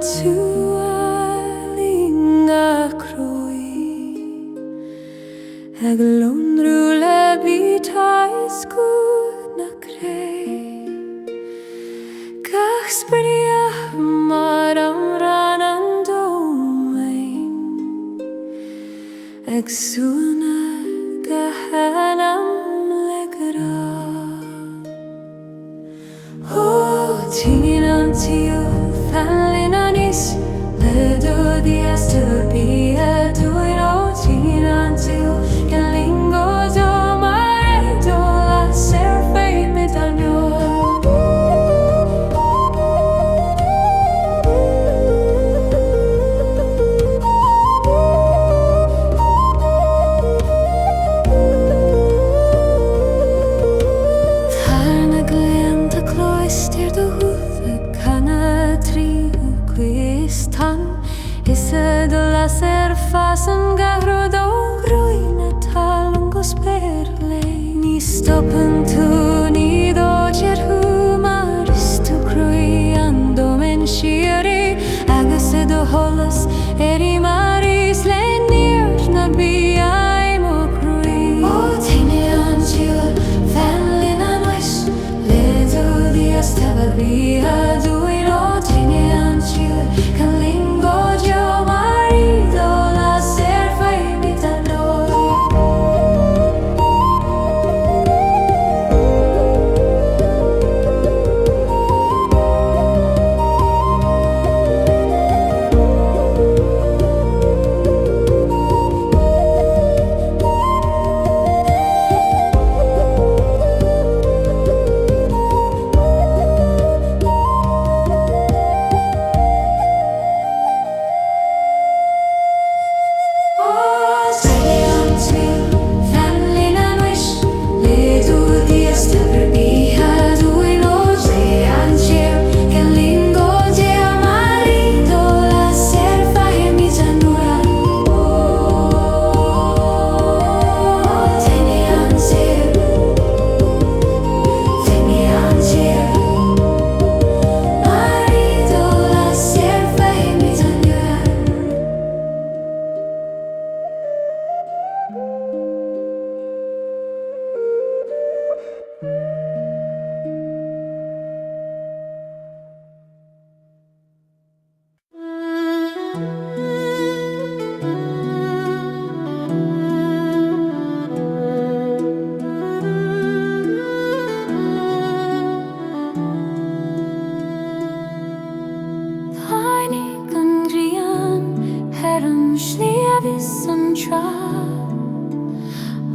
tSaoil Croí ag lonrú le bítáis good na cré gach spriach mar ran an domain ag súna anam le gra Teine an tSaoil Fite Linn le do días to be a doing Teine an tSaoil gCeangal do mar do la faoi mit an fasan gahro do Gréine talm go sperle ní stoppen tú ní dóir hu mar is tú Croí an domen siari agus do sholas maris le níir na bí aim o Croí Teine an tSaoil Fite Linn le do días teba bí a dúin Teine an tSaoil gCeangal do mar do la faoi mit an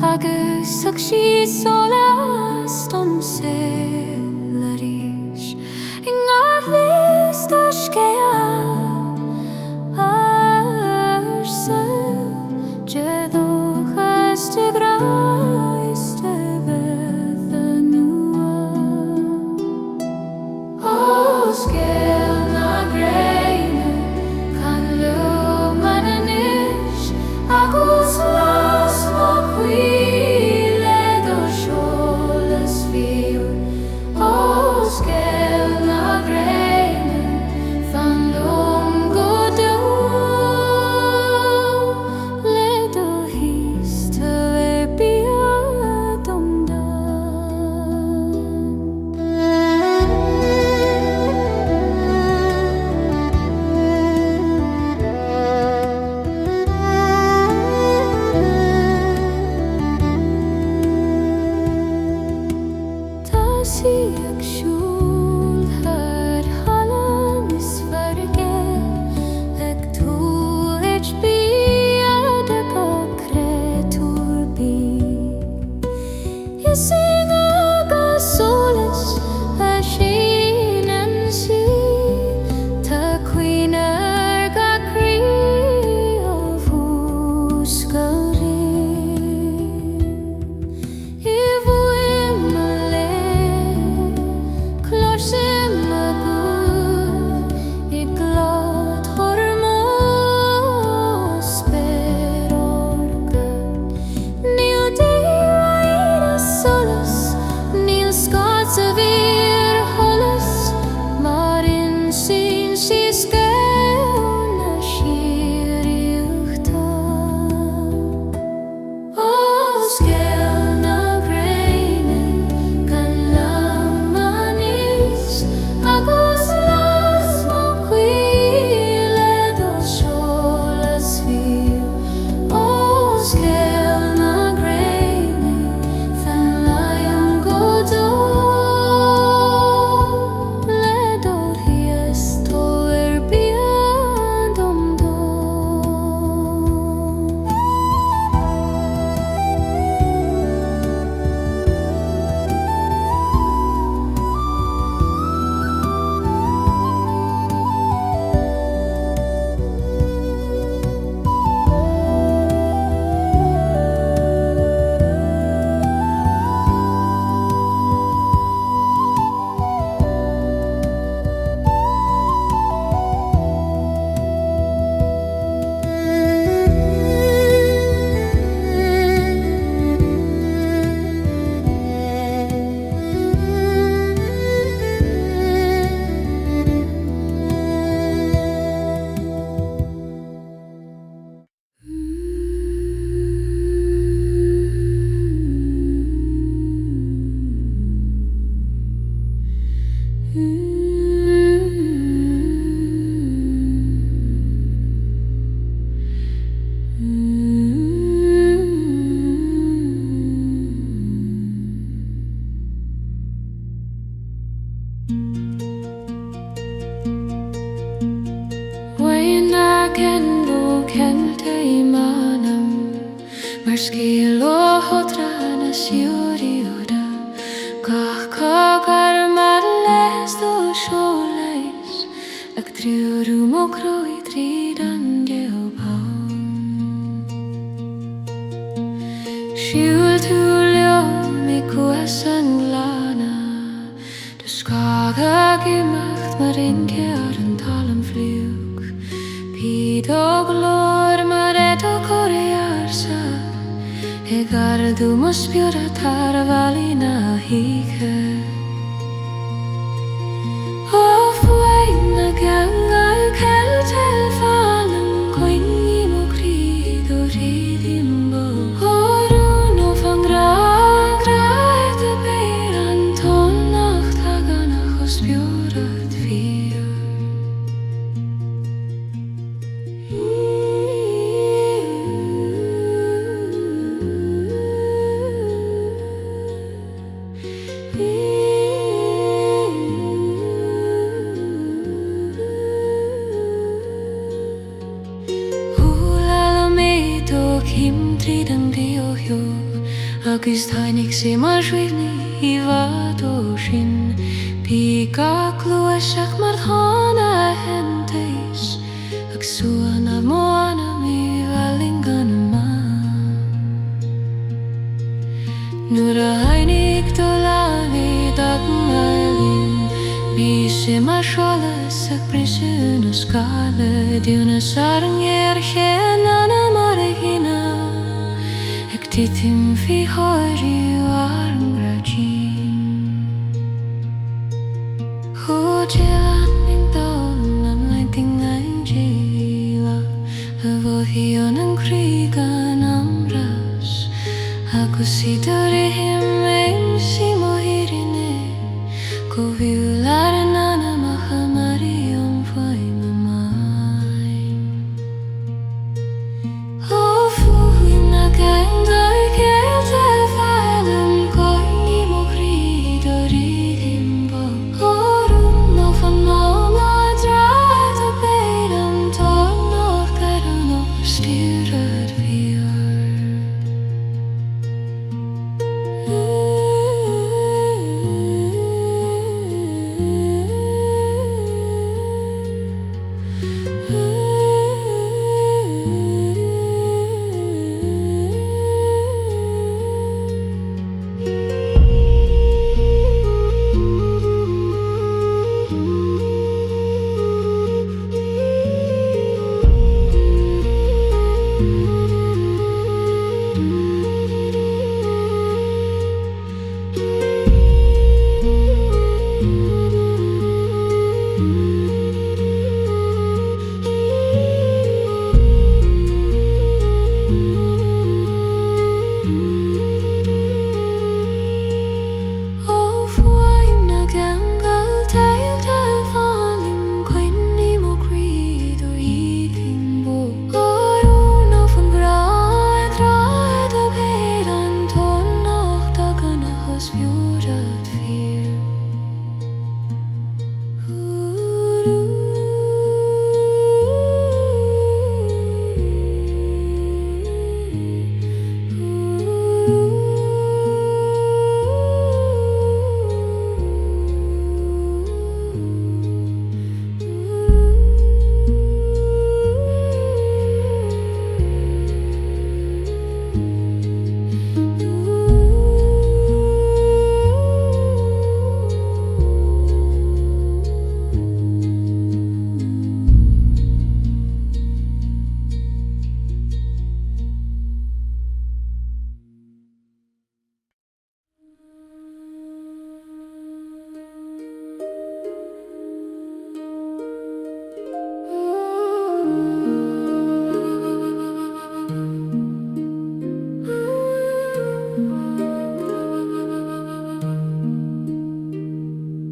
agus ag sí sholas don Scéal arís I ngahlis do Scéal arsa jedochas de grais de Renewal O Scéal na Gréine can lumananish agus las mo le do sholas fiú O Scéal na Gréine fan lum go dú le do hís te bia dom Síocháin had halan is farge ag túid bí ad go creatúr bí Is agus solas a sin an sí Tá cuinar ga crí ó fúscarí I Fuaim le closim a gúd I glad hormós perorga Níl déir solas níl scád a bhír holas mar in sin sí scéal Scéal ó hodra na siúrí oda Gach cogar mar les do sholas Ag triúrú mo Croí tríd an geobán Siúl tú leo mi cuas an glana Dus gaga gimacht mar inge ar an talam fliúg Píd ó glór mar edo corear sa Gardu mo spiora tarvali na hige O Fuaim na gCeangal Celtic fallen Gréine mo Croí do ridimbo O runo van gra de beir an tonal taganach o spiora tvír Agus Teine sé mar suaimhneach I bhfad ó sin Bhí gach luaiseach mar tháina hentais Ag suana mó anam I bhailing gan Nuair a hainnig do lámhaí dag mailín Bhí sé mar sholas ag brisún ó Scéal Dúnas ar an gcéir chéan anam ar a hína Titim fi hori war ngrajin Hojilan ning dawn am lighting ang jila Avohion ang krigan amras Agus idorihim em si mohirine Ko viularan anam ahamari om Fuaim amain O Fuaim na gCeangal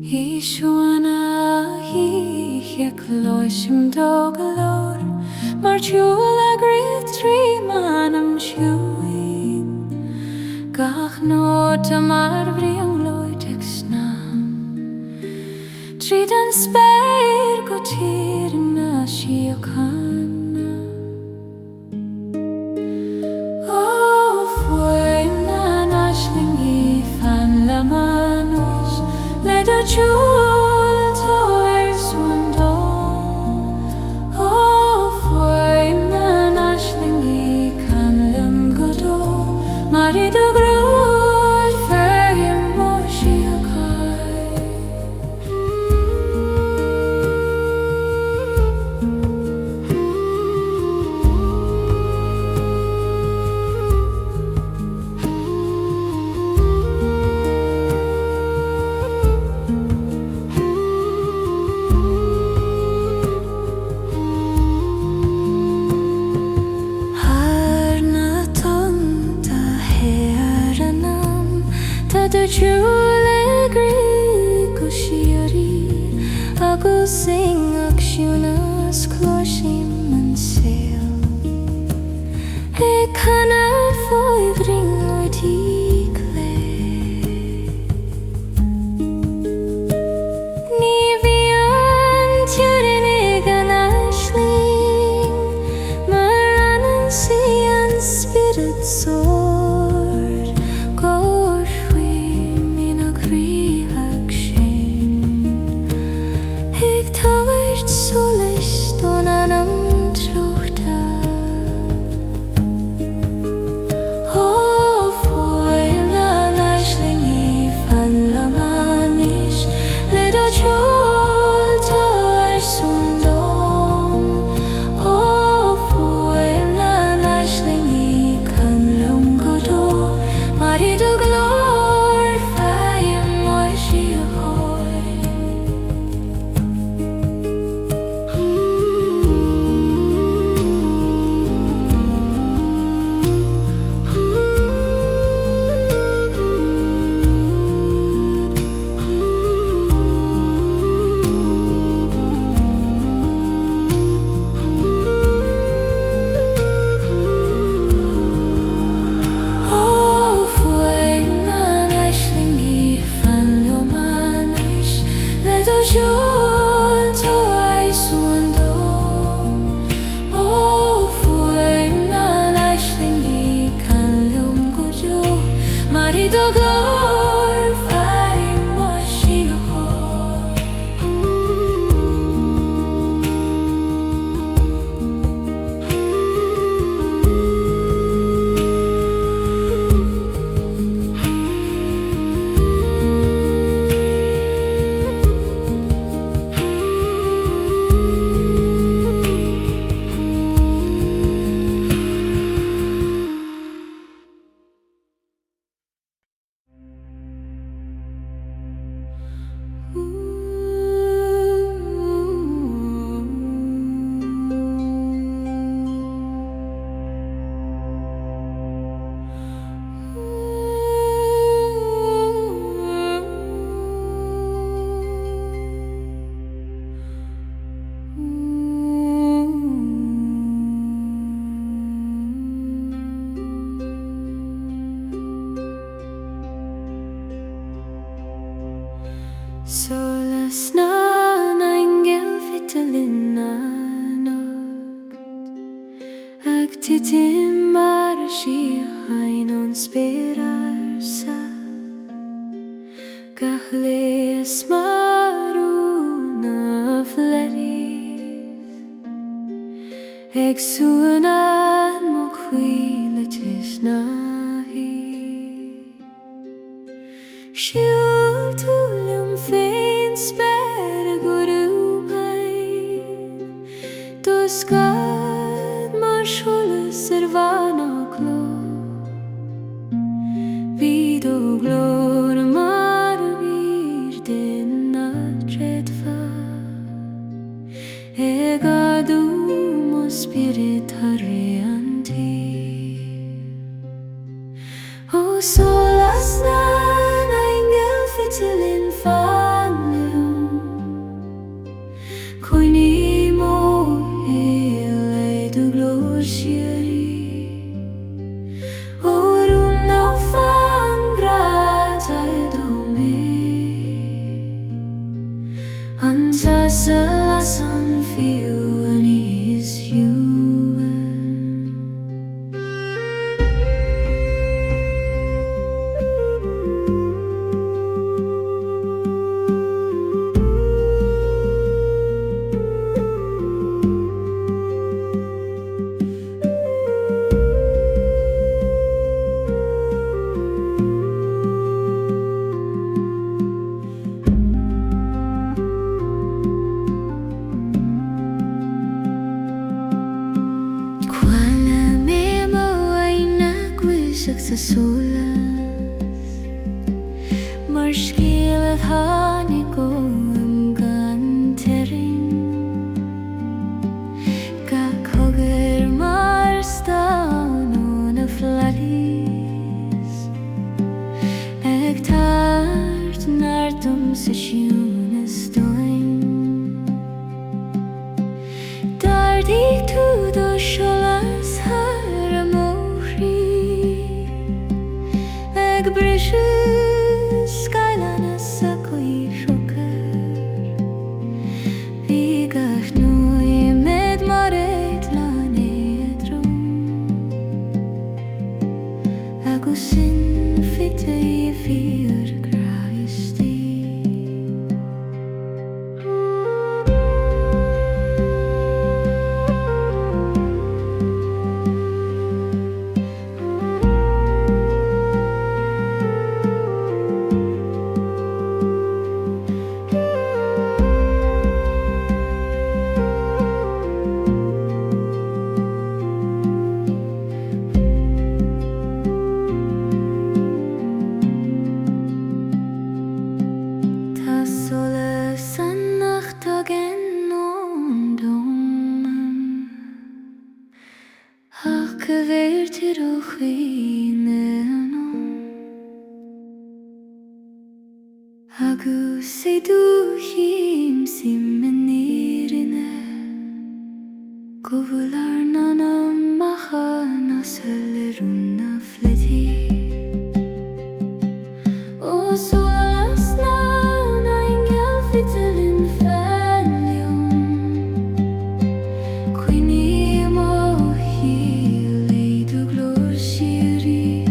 Hísúana híicheach loisim dógalór mar tiúil a gríomh trí anam siúin gach nót a mar bhríon loid ag snam tríd an spéir go tír na Síocháin ó Fuaim na naisling í fan le manús le do tiúil tóir súndó ó Fuaim na naisling í can lum go dó mar I do grúd fearhim ó Síocháin Tuatha go siarí agus sing ag siúnas chlóisim an Scéal canna faoi Réaltaí clé ní bhí an tiúrin ag an aisling mar anan sí an spirit sword Fite Solais don anam trochta ó Fuaim na naisling í fan le manis le do tiúil tóir súndó ó Fuaim na naisling í can lum go dó mar I do glór fearhim ó Síocháin Solas na angel Fite Linn ag titim mar a Síocháin an spérar sa gach leis marú na fleris ag súnan mo chuile tis na hí siúl túlim féin spéir a gurú maith dus gad mar sholas vanach lo vid o glór mar vír den na tredfa ag adúm o spirit a Réaltaí o solas na angel Anta salasan faoi is human. Sa solas mar scéal a tháinig ó gan tering ga cogur mar stán ó na flalis ag tart nardum sa siún is stoin dardig tú do sholas har a British skyline is sacoir shocair Bigach nui med maret lanedrum agus in fite fir Christi agus sé dúchím si menírine go bhfuil ar anam macha na selerúna flití ó solas na ingeal Fite Linn fenliom Cuoine mo híl é do glór sirí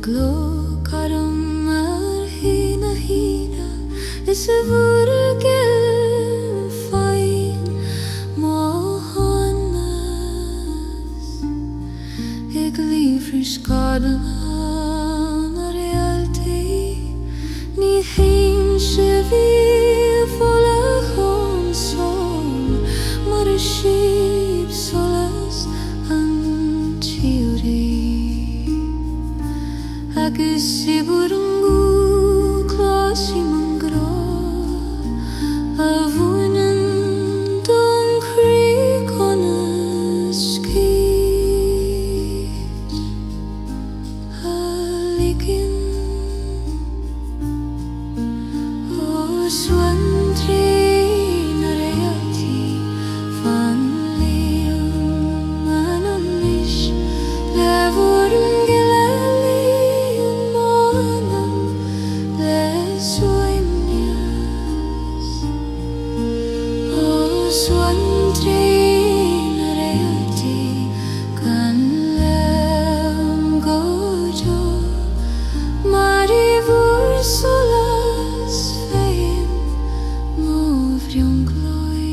glo karam hina hina is a vurgel fain mohannas ik liefri skadlan Réaltaí ní hain se vi vola hon sol mar a sheep solas an agus siburungu klasi mangra a vunen don Croí konaski alikin o swantri na Réaltaí fan leon anamish levorun suaimhneas o swantri na Réaltaí gan leam gojo mari vor solas faim mo bhriongloid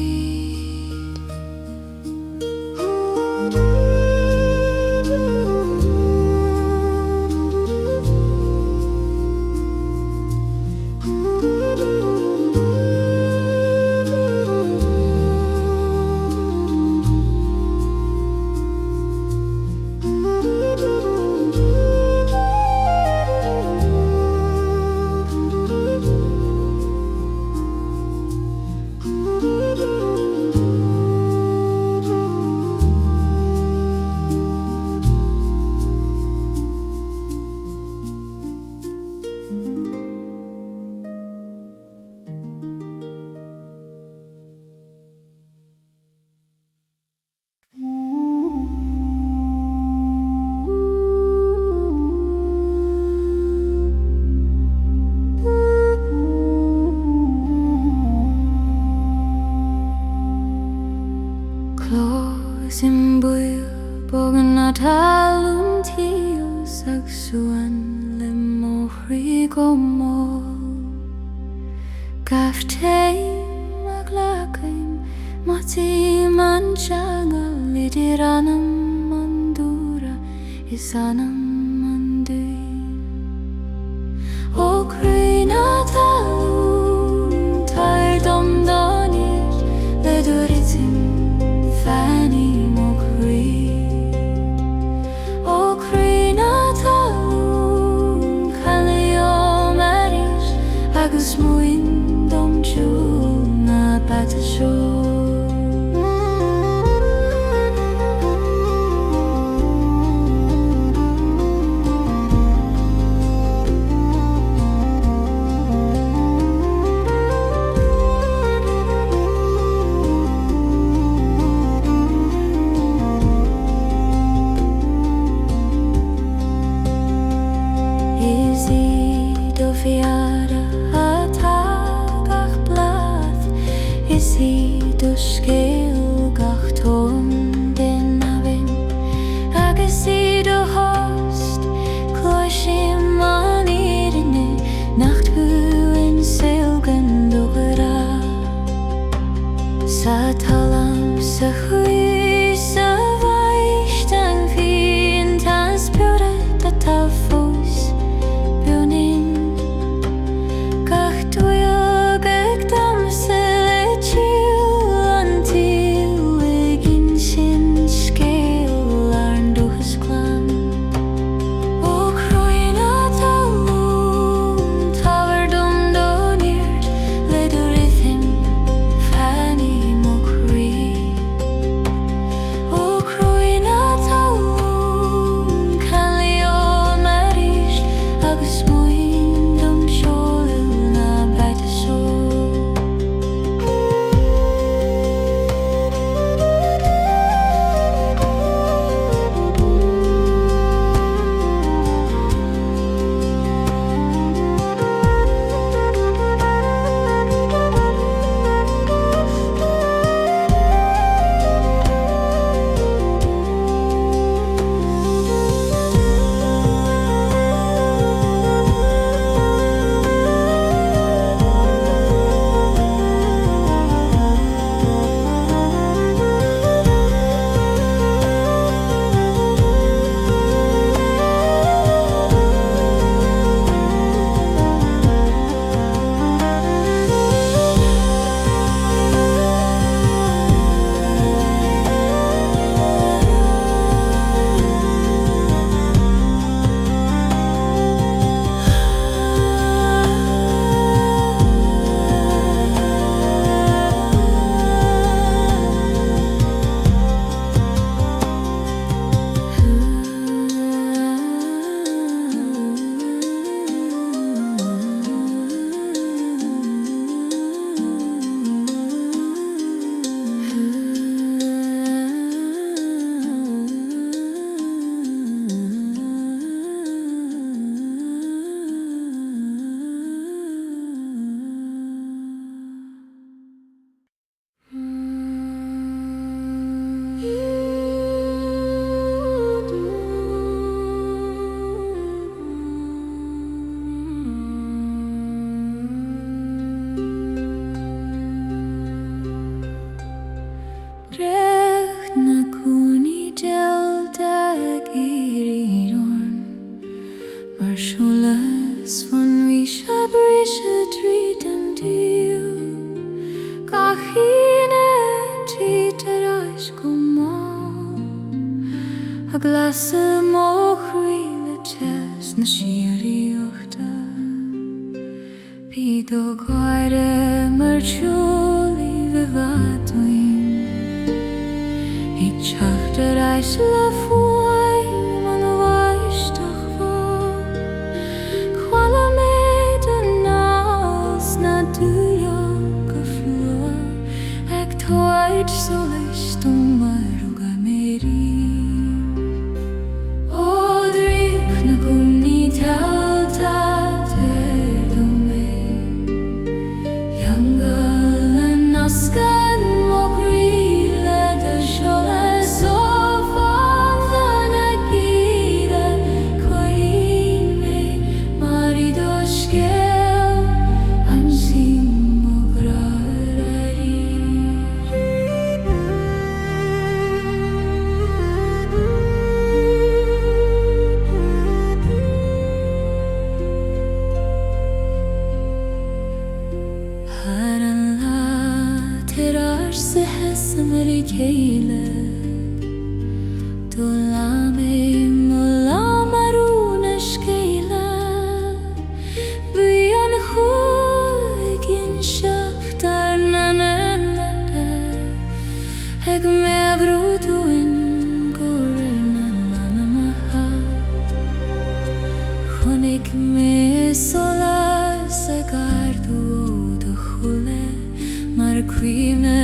Simbuil bogan at halum tios ag suan le mohri gomol Gafteim ag lakaim mati man gCeangal idir anam mandura is anam manduin O Gréine talun tair dom danir le duritim Fanny mo Croí O Gréine talun Chaleo maris agus muin dom jul na bata show Is he do glasa mo Croí le tes na síocháin Bído gwaire mar tiúlaí bheadhain I teachtar eis le Fuaim an bhaisteach bhá Chwala méid an nás na dúileach go flua ag Fite Solais mar uga mérí O dríoch na gúmní Réaltaí gCeangal an ascan mo Croí le do sholas ó fan na gíre Gréine mar I do Scéal an sim mo graí Céile Dulame mulamaruna Scéile Bhí an chuigin seachtar na nana ag meabhrúdúin gorir na anam chunig mé solas ag ardú ó do chula mar Gréine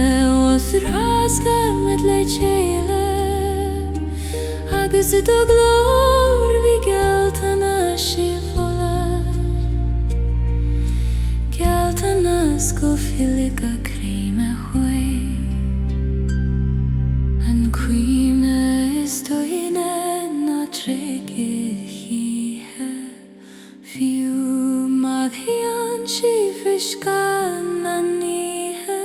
Rasgamad le tSaoil agus do glór bhí gealtanas síoláis gealtanas go filig a Gréine chuai an Gréine is Teine na trígithíthe fiú madhíonn sí friscan na níthe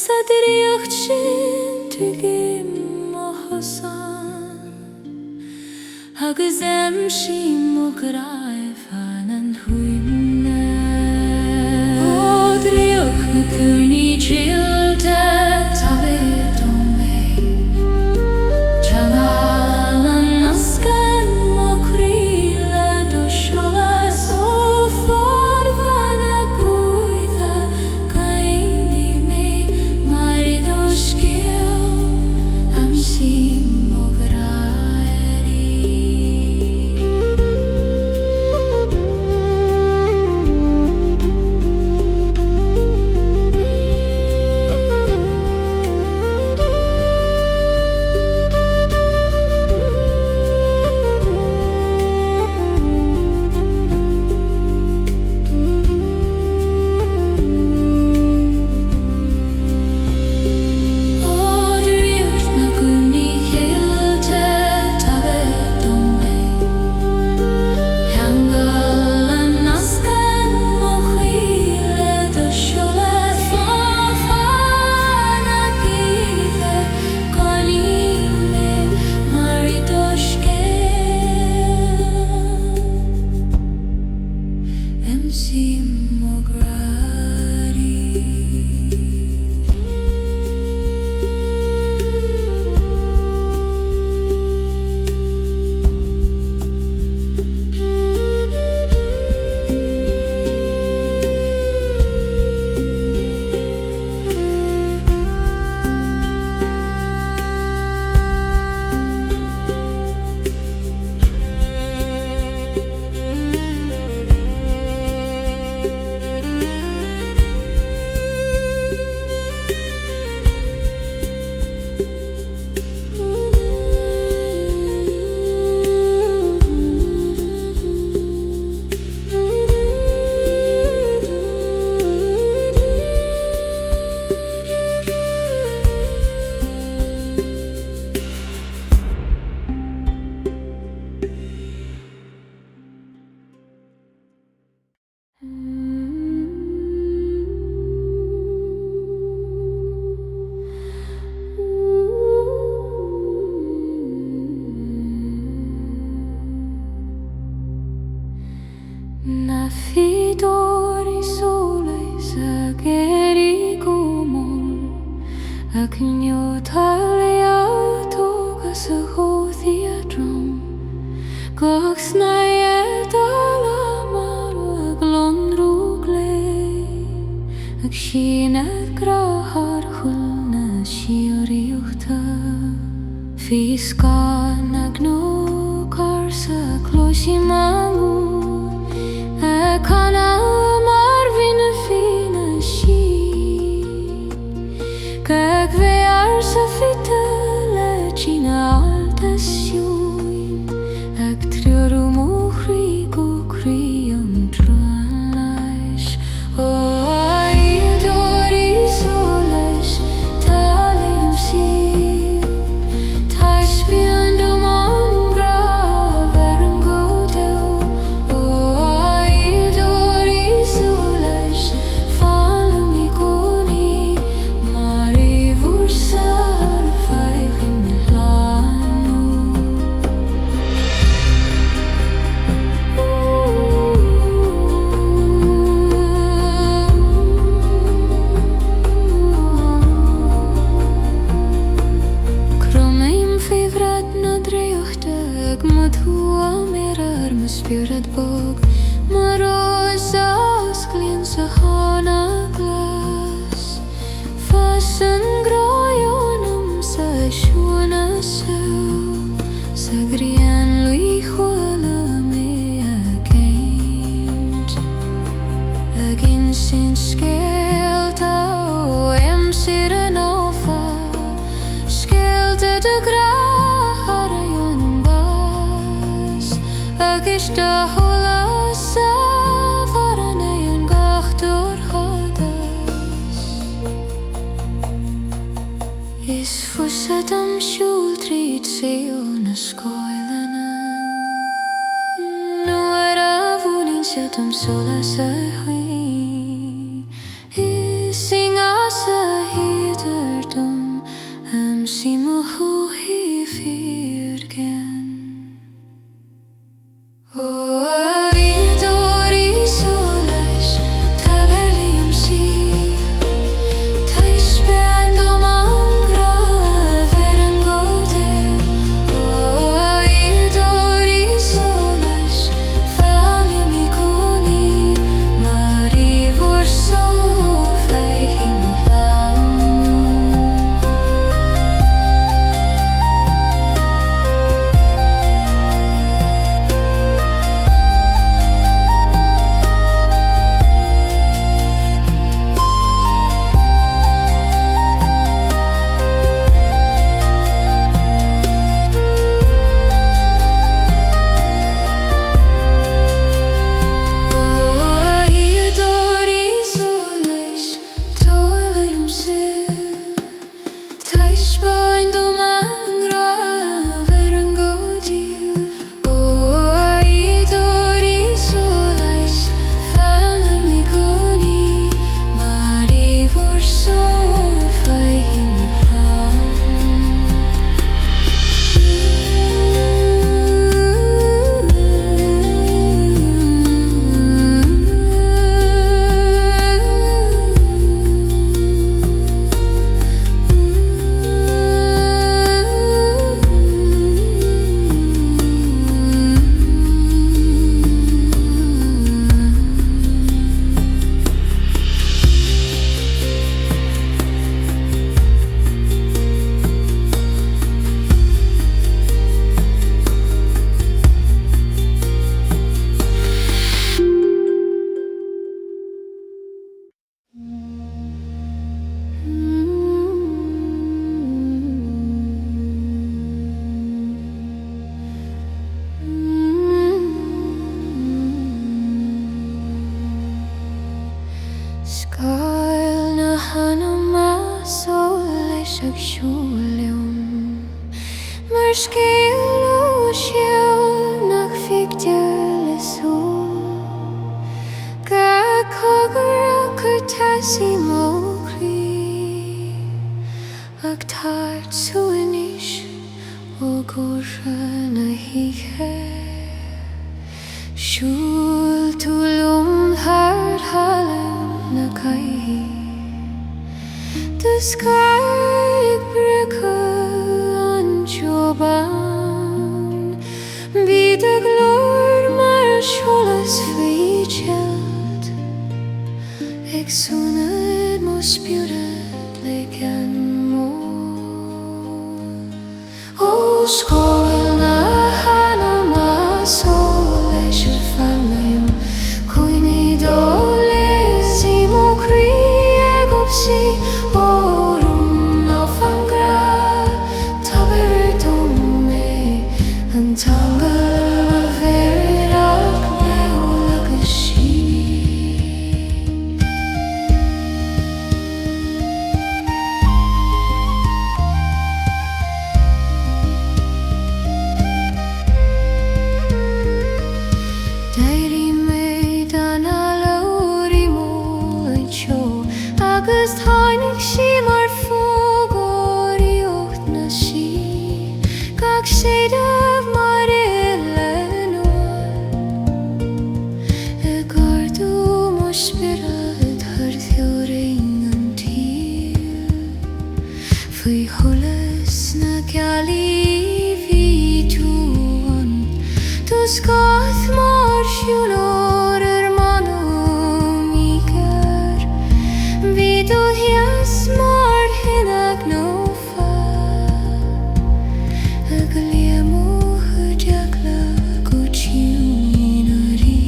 sa dríocht sin tuigim mo hosan agus sí mo graibh an huimne O dríoch na cúnaí Réaltaí tabhair don mé Teangal an ascan mo Croí le do sholas ó fan na gúide Gréine mé mar I do Scéal am sim mo graí Fodir Solais a geri gomol ac nio talia togas a hoddi a dron Ag Síocháin grahar chulna siúríochta Fís gan ag nó carsa clóisi mangu Cana mar vina fina sí Gag vear sa fite le Tíine alta siúin Ag triorú mú Croí go Croí an tránais Spirit bog Marosas glin sa hana glas Fasen groionum sa shuna Sa grian lui chwala me Agin sin Scéal ta o serenity Scéal de graharayon Agus da hola sa varanayon gachtor hadas Is fusadam siúl tríd tSaoil na Scáilena Nuair a bhúnin siadam sholas a chuí Is singa sa hídardum si mo húhi fírgen Ag tart suaimhneach ó gcóra na híche Siúl túlum thart hallam na caithí The sky breca an joban Bí de spirit like an O scoil na anam Soleis Fuaim Coine doles imo Croí agus orum no fangra taber dome and tangal verak neo agus agus Teine mar fógóíocht na sí gCéangal mar gardú mo spirit Ethereal an faoi sholas na gealaí bhí tú an dus gath mar siúlór Yes, more hinag no fa Agaliamo hujagla gucciunari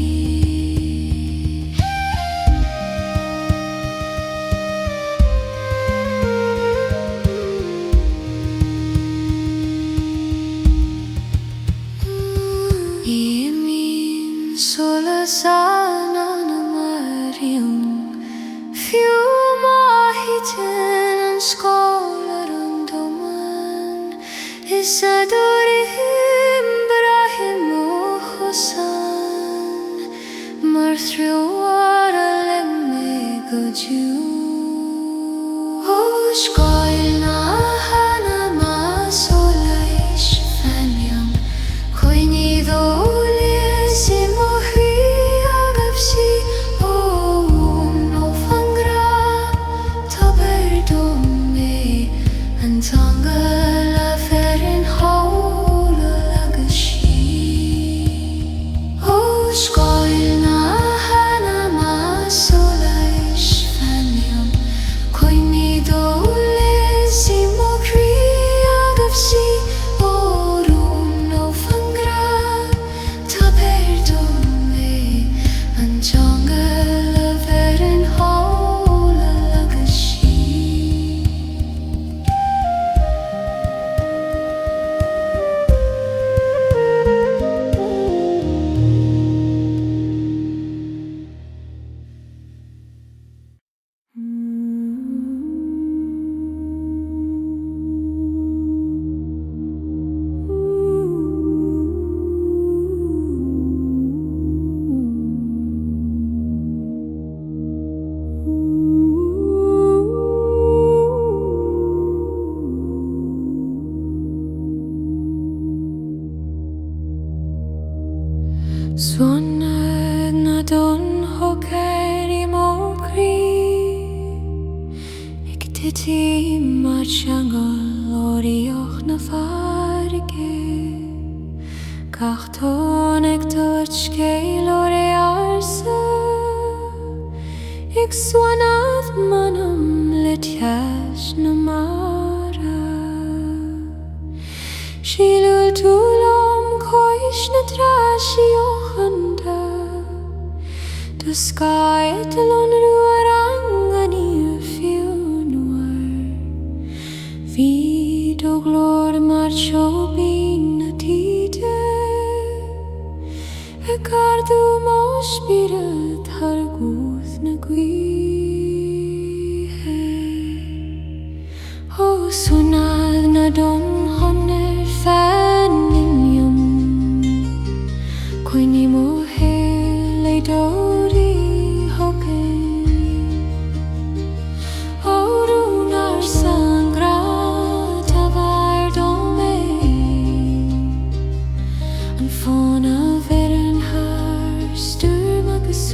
Imin solas anam Fite Scéal an doman is adorim brahim o chosan mar thriwar a lemme gojú O Scéal na anam Soleis Fuaim Coine doles imo Croí agus Tangal a ferin hóla agus O Scéal na anam Soleis Fuaim Coine doles imo Croí agus orum no fangra taber dome an tangal a ferin hóla agus Swanad na don hocair imo Croí Ig tití mar gCeangal oríoch na farige Gach tónig dúirt Scéal arsa Ig swanad manam le teas na mara Síúil túlam cois na Síocháin Dus gaet lon ruarang ani fiúnwar Vid o glor mar chobin na tide gardú mo spirit har guth na O sunad na don honner fanimium Coine mo hele dori hoken Orunar sangra tavar dome An fona veren har sturm agus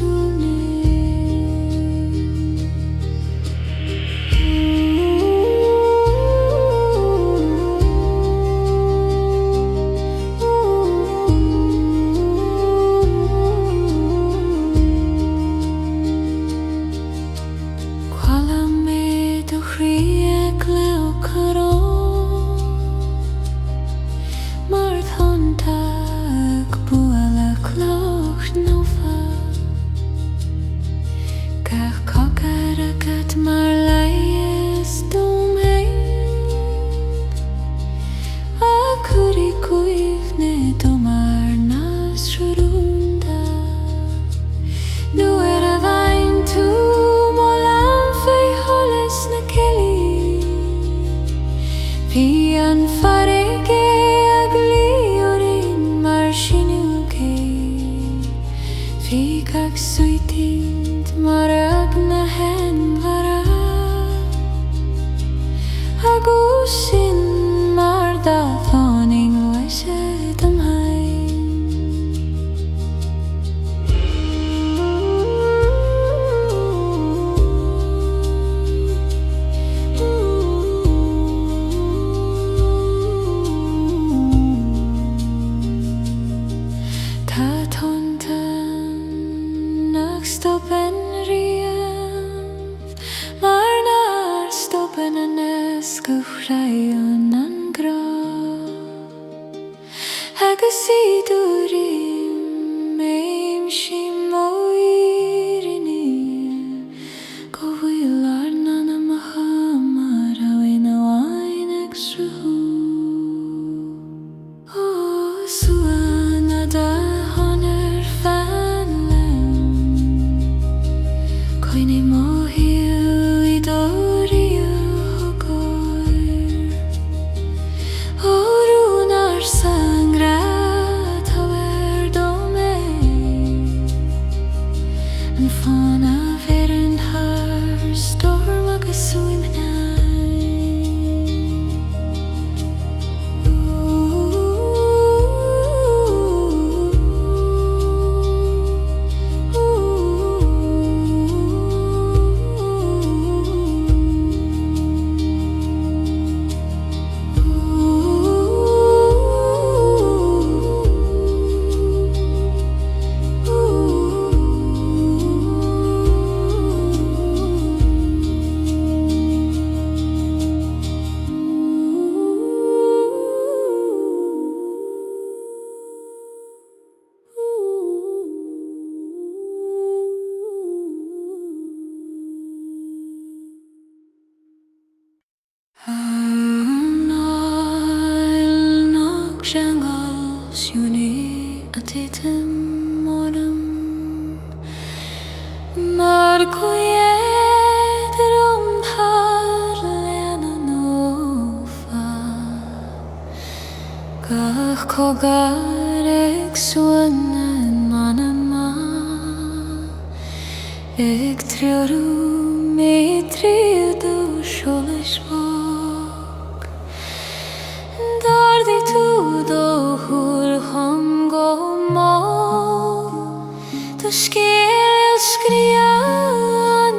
Scéal scrían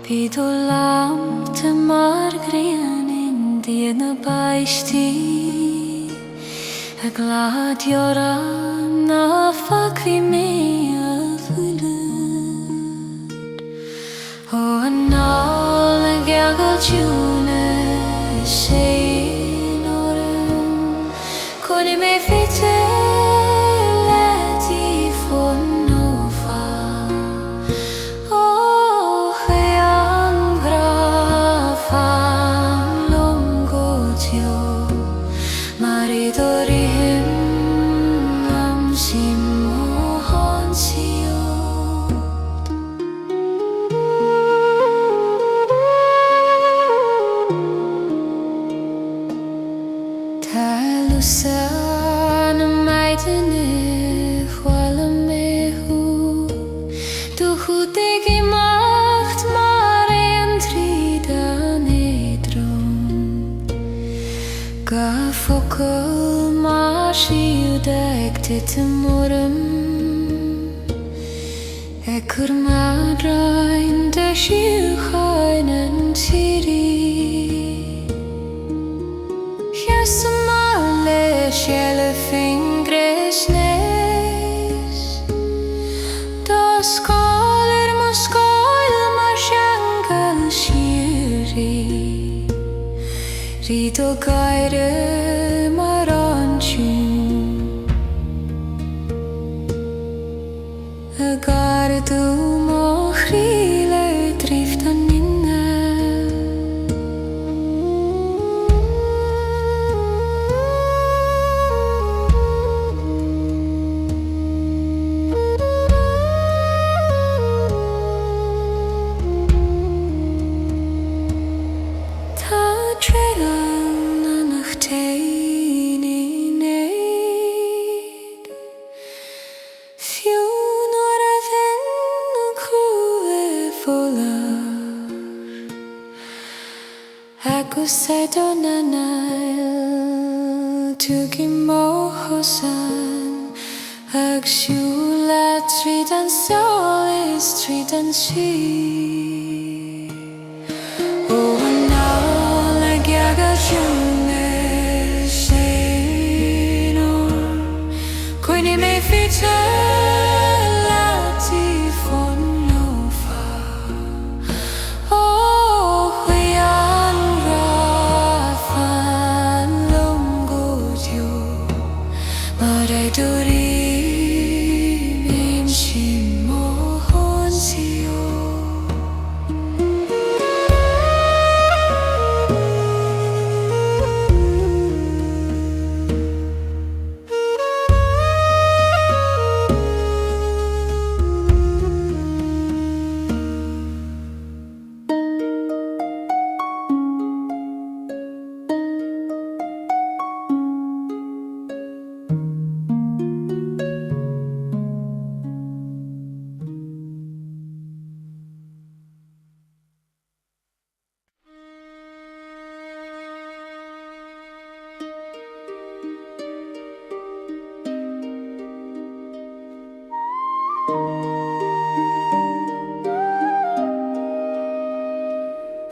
Bídú lamta mar Gréine díana baistí a gladiora na faghí mé a bhuilad ó an nála gCeangal dúna sé nóram chuine mé Fite Linn fón nófa ó chéangal fam longo teo mar idorim am simóhan síocháin. Tá lusa na maidine chwala mehu du chudig I macht mar ein tríd an éadrom ga focail mar siúd ag dit moram ag cur madrain de Síocháin an tíri Chiasa mar leis eile fingres nes Tá scáil mo scáil mar seang Rito gaire mar ansiún A gardu mo chríle dríft an inne Agus Donann tugi mo hosan Ag siúla tríd an tSaoil is tríd an sí Ó an náil ag aga siúne séno Gréine mé Fite Linn fón nófa Ó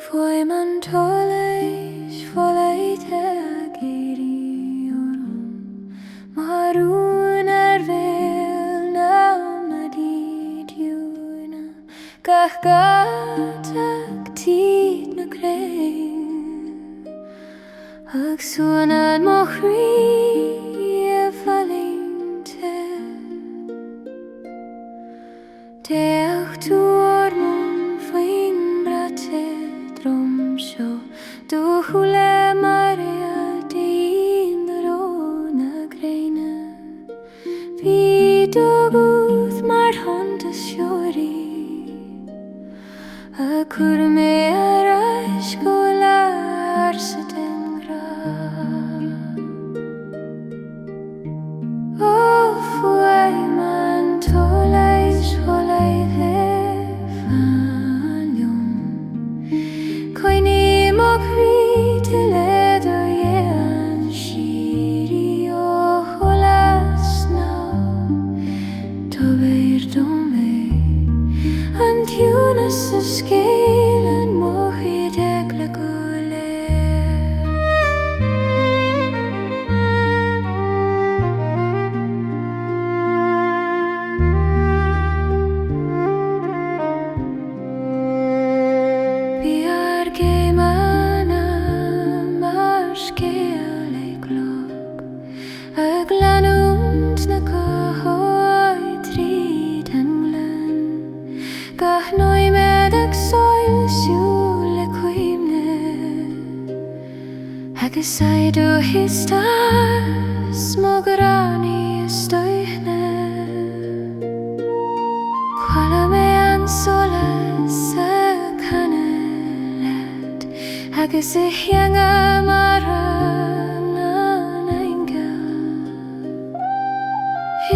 Fuaim an toleis folaite ag éirí orm Marún bhéal ná na dídiúna Gach gat ag tíd na Gréine Ag suanad mo Croí a bhailínte Deach tú ormún faoin brate Seo dúchúla mar Réaltaí na Gréine Bhí dogúth mar thonta seoirí A cur mé arais go lear sa den gra Ó Fuaim an toleis folaithe Coine mo Croí til leidir an síri ó sholas ná Tá béir dom mé an tiúna sa Scéal an mochaí ag le go léir Bhí ar géim anam mar Scéal ag log Ag leanúnt na cóthóid tríd an glan Gach nóiméad ag tSaoil siúla cuimne Agus aidu histas mo gránaí stoithne Chuala mé an solas a canalad Agus a cheangal mar an aingeal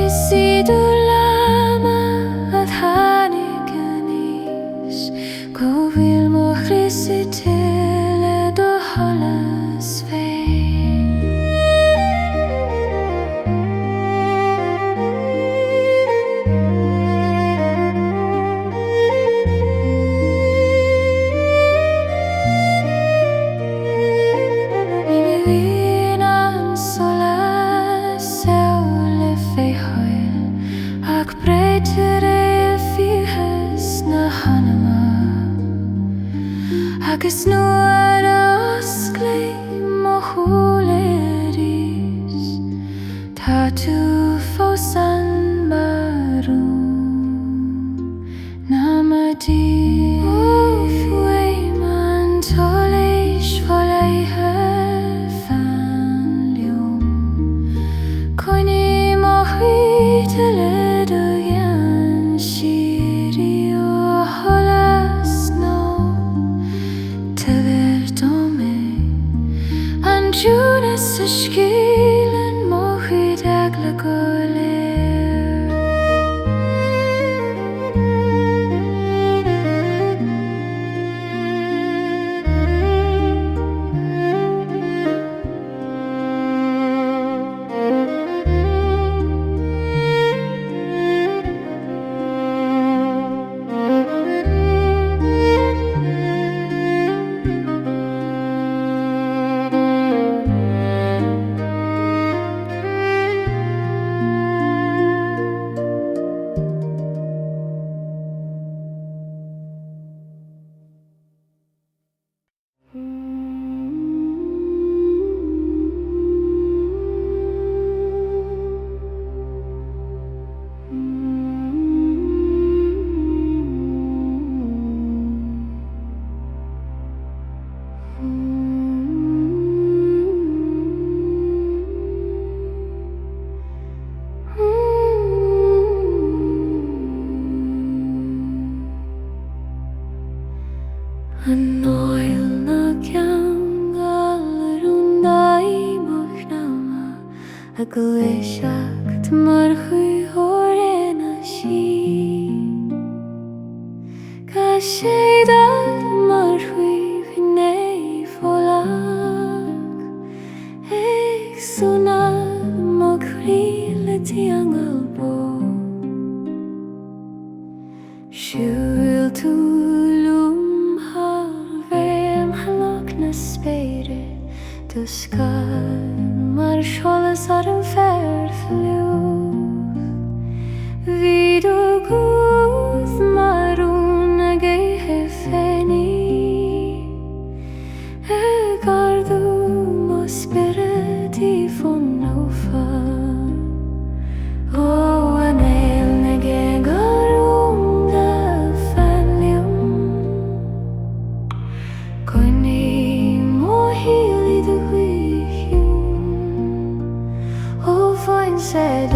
Is iadú lama a tháinig a níos Go bhfuil mo chríosa tuile do sholas féin Ní mé bhíonn an solas tSaoil le féthail Ach breitir fichas na hanama Agus nuair a osclaim Réaltaí Fuaim an tolis volathe fan liom Coine mo Fite Linn again Shiri o sholas no Tever dome An Judas a Scéal an mo Fite Linn An oil na gCeangal rúndaí machnama a gléiseacht mar chuí na sí Ga séad mar chuí vinné fólach ag súna mo Croí le tSaoil bo Siúil tú Dus kan maar sholas ar an ferfliúch Ví du gúd marún a gaithe féinní Ag ardú mo spirití fun nófa Ó an éil na gCeangal de fanliom Coine mo híl Fuaim said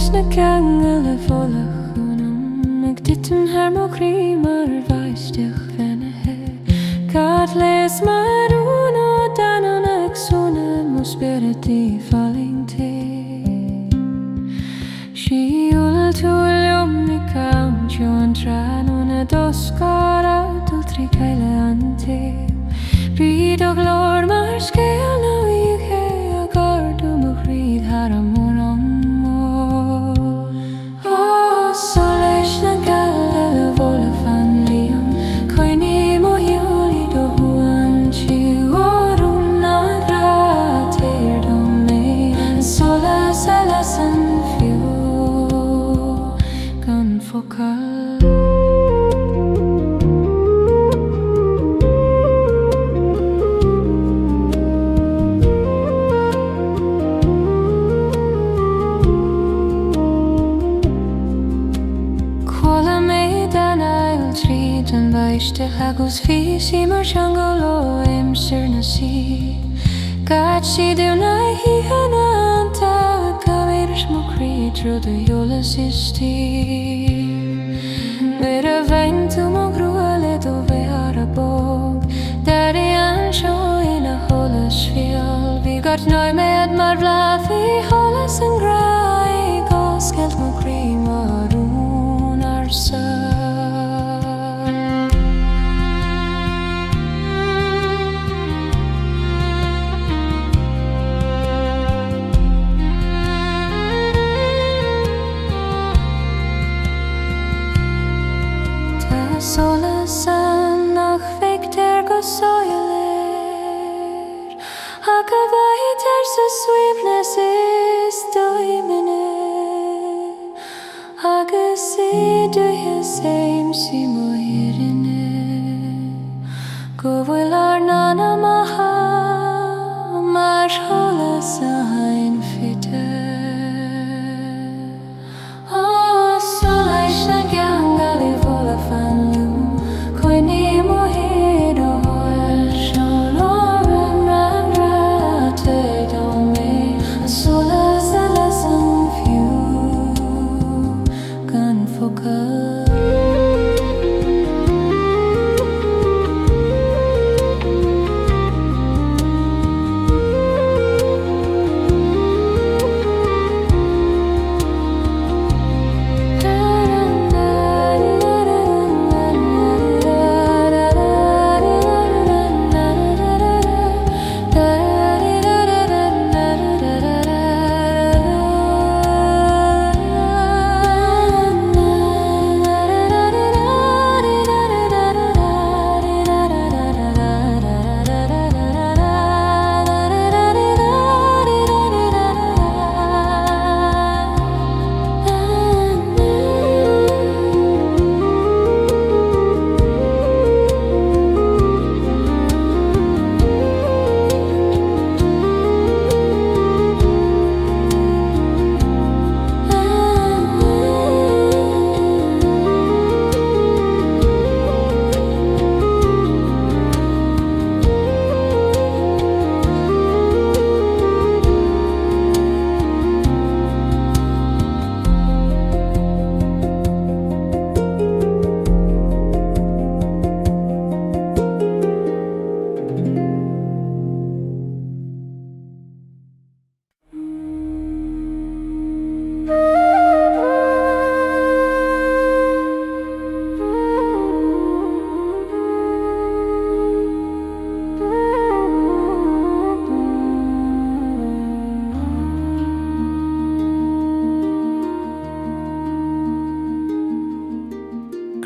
leis na gCeangal a bholach anam ag ditan haar mo Croí mar bhaisteach fenithe Cad leis marúna danan ag súna mo serenity falling te Síocháin tú leom ni count you an tranúna doscara dul trí caile an te Bríd og lór mar Scéal na ihe a gardú mo Croí har amor an mór Solais na gCeangal a bhola fan liam Coine mo hiúli do huan siú orún na gratéir do mé Solas elas an fiú gan focail agus fisi mar tSaoil ó imsir na sí Gad si dúna híhanna anta gavéiris mo Croí trú do sholas is tí Mir a bhain tú mo grua le do bheith ar a bóg Dari an seo ina sholas fial Bhí gart náiméad mar bhlafi sholas an gra I gCeangal mo Croí marún ar sa Solas nach feictear go tSaoil Ach a bhaithar sa suaimhneas is doimine Agus duithe séim si mo hirinne Go bhfuil ar nana maha mar sholas a hain fite Solais na gCeangal I bhola fan Coine mo hir do huail seán orún na gratéir do mé Solas elas an fiú gan focail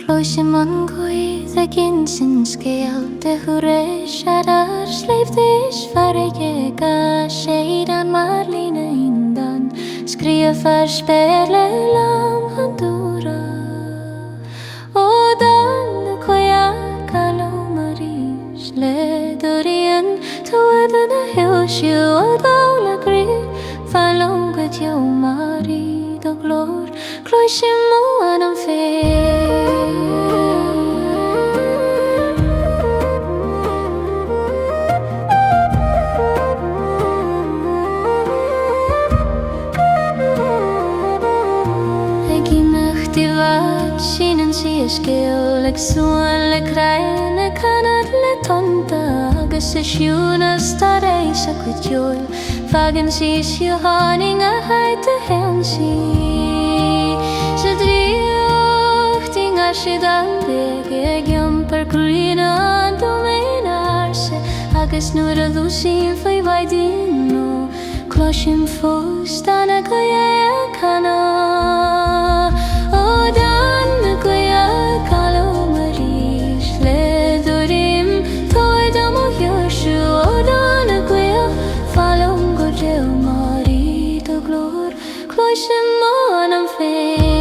Cloisim an Croí a gin sin Scéal de thuéis ar sleiftis farige ga séad an mar lína indan Scríomh ar spéir le lam an dúra Ó dan na cuiach galó marís le doríon tuatha na hiúisiú ó dóla grí Fallón go deo marí do glór Cloisim mo an fér si Scéal ag suain le Gréine canad le tonta agus siúnas tar éis a cuiteoil fagan si Síocháin a haid a hen si sa dríochtaí a siad an big ag per Gréine an domain arse agus nuair a lúsín faoi bhaidín cloisim fós dan a goia cana o dan a goia calo marís le dorim toid am o hirsú o dan a goia falom go deo mari do glór cloisim anam féin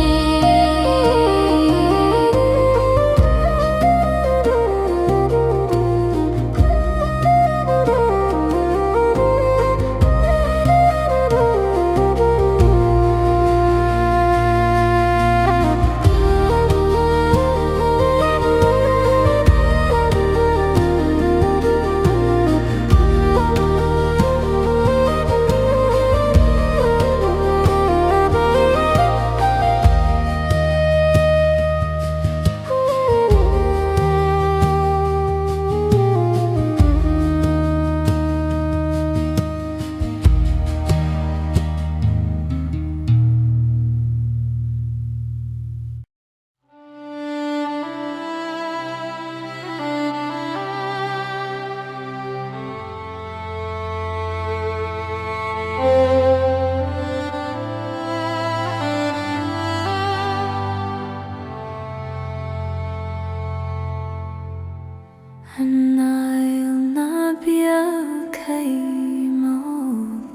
And I'll not be okay, mo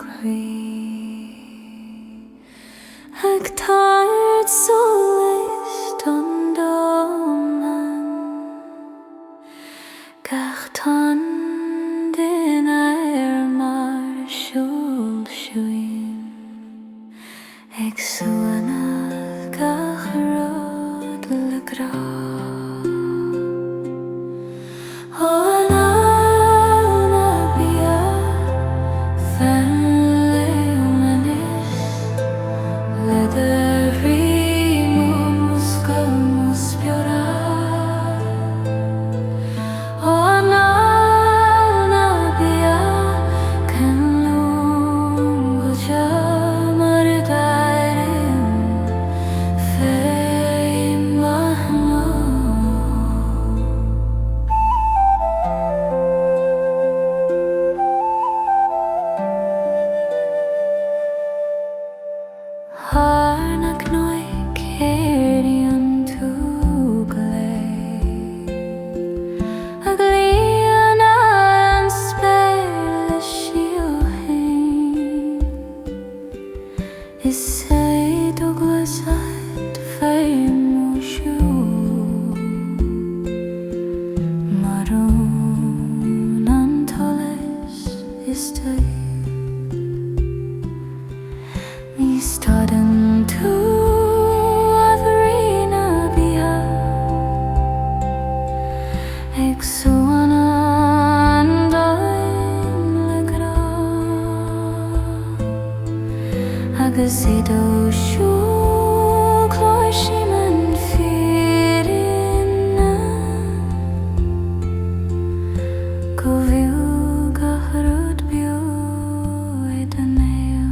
Croí. Ag tired Solais Tuatha Dé Danann, gach tan din mar sholáin, ag suaimhneas gach rud le grá. Agus idó siú cloisim an Fite Linn, go bhíú gach rud beo é den éil.